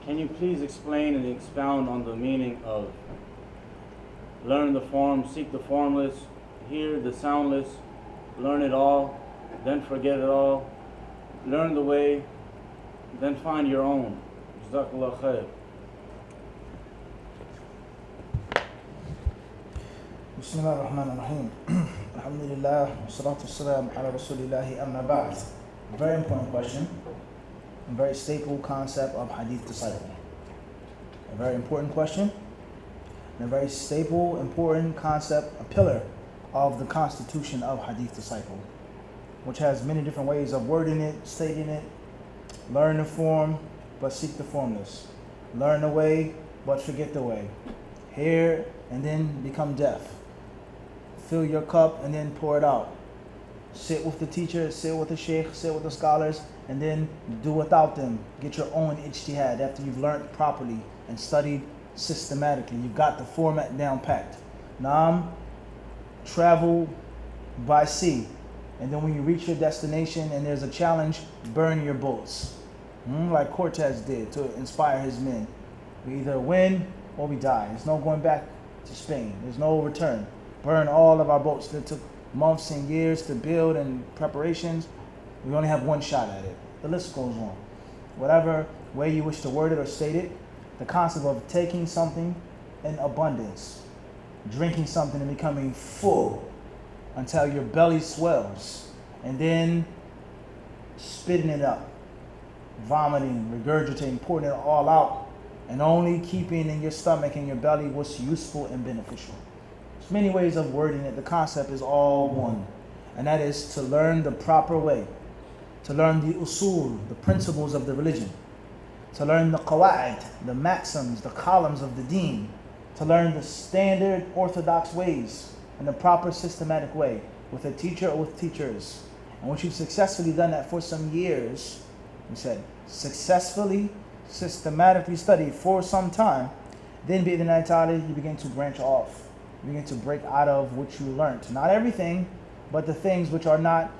Can you please explain and expound on the meaning of learn the form, seek the formless, hear the soundless, learn it all, then forget it all, learn the way, then find your own. Jazakallah khair. Bismillah ar-Rahman ar-Rahim. Alhamdulillah, salatu wassalam ala rasulillahi amma ba'd. Very important question, a very staple concept of Hadith disciple. A very important question, and a very staple, important concept, a pillar of the constitution of Hadith disciple, which has many different ways of wording it, stating it. Learn the form, but seek the formless. Learn the way, but forget the way. Hear, and then become deaf. Fill your cup, and then pour it out. Sit with the teacher, sit with the sheikh, sit with the scholars, and then do without them. Get your own ijtihad after you've learned properly and studied systematically. You've got the format down packed. Naam, travel by sea. And then when you reach your destination and there's a challenge, burn your boats. Like Cortez did to inspire his men. We either win or we die. There's no going back to Spain. There's no return. Burn all of our boats that took months and years to build and preparations. We only have one shot at it. The list goes on. Whatever way you wish to word it or state it, the concept of taking something in abundance, drinking something and becoming full until your belly swells, and then spitting it up, vomiting, regurgitating, pouring it all out, and only keeping in your stomach and your belly what's useful and beneficial. There's many ways of wording it. The concept is all one, and that is to learn the proper way, to learn the usul, the principles of the religion, to learn the qawa'id, the maxims, the columns of the deen, to learn the standard orthodox ways in the proper systematic way with a teacher or with teachers. And once you've successfully done that for some years, we said successfully, systematically studied for some time, then bi'idhnillahi ta'ala you begin to branch off. You begin to break out of what you learned. Not everything, but the things which are not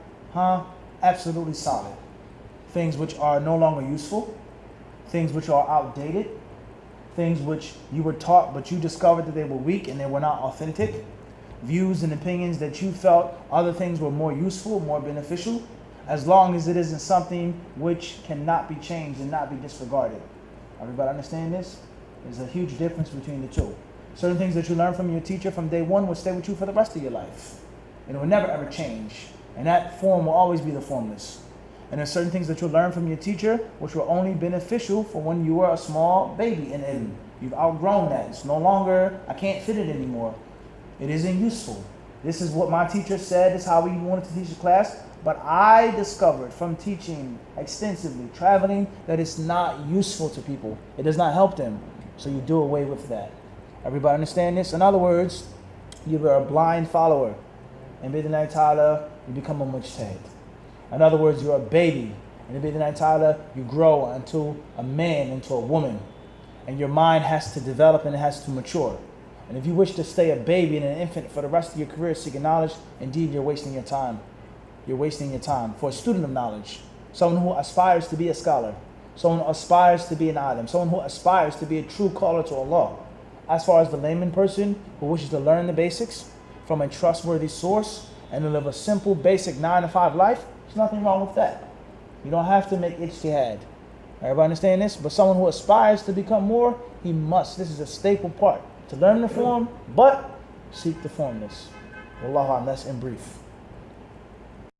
absolutely solid. Things which are no longer useful. Things which are outdated. Things which you were taught but you discovered that they were weak and they were not authentic. Views and opinions that you felt other things were more useful, more beneficial, as long as it isn't something which cannot be changed and not be disregarded. Everybody understand this? There's a huge difference between the two. Certain things that you learn from your teacher from day one will stay with you for the rest of your life. And it will never ever change. And that form will always be the formless. And there's certain things that you'll learn from your teacher which were only beneficial for when you were a small baby in ilm. You've outgrown that. It's no longer, I can't fit it anymore. It isn't useful. This is what my teacher said, this is how we wanted to teach the class. But I discovered from teaching extensively, traveling, that it's not useful to people. It does not help them. So you do away with that. Everybody understand this? In other words, you are a blind follower. And bi'idhnillahi ta'ala, you become a mujtahid. In other words, you're a baby. And bi'idhnillahi ta'ala, you grow into a man, into a woman. And your mind has to develop and it has to mature. And if you wish to stay a baby and an infant for the rest of your career seeking knowledge, indeed you're wasting your time. You're wasting your time. For a student of knowledge, someone who aspires to be a scholar, someone who aspires to be an alim, someone who aspires to be a true caller to Allah. As far as the layman person who wishes to learn the basics from a trustworthy source and to live a simple, basic 9-to-5 life, there's nothing wrong with that. You don't have to make ijtihad. Everybody understand this? But someone who aspires to become more, he must. This is a staple part. To learn the form, but seek the formless. Wallahu a'lam, that's in brief.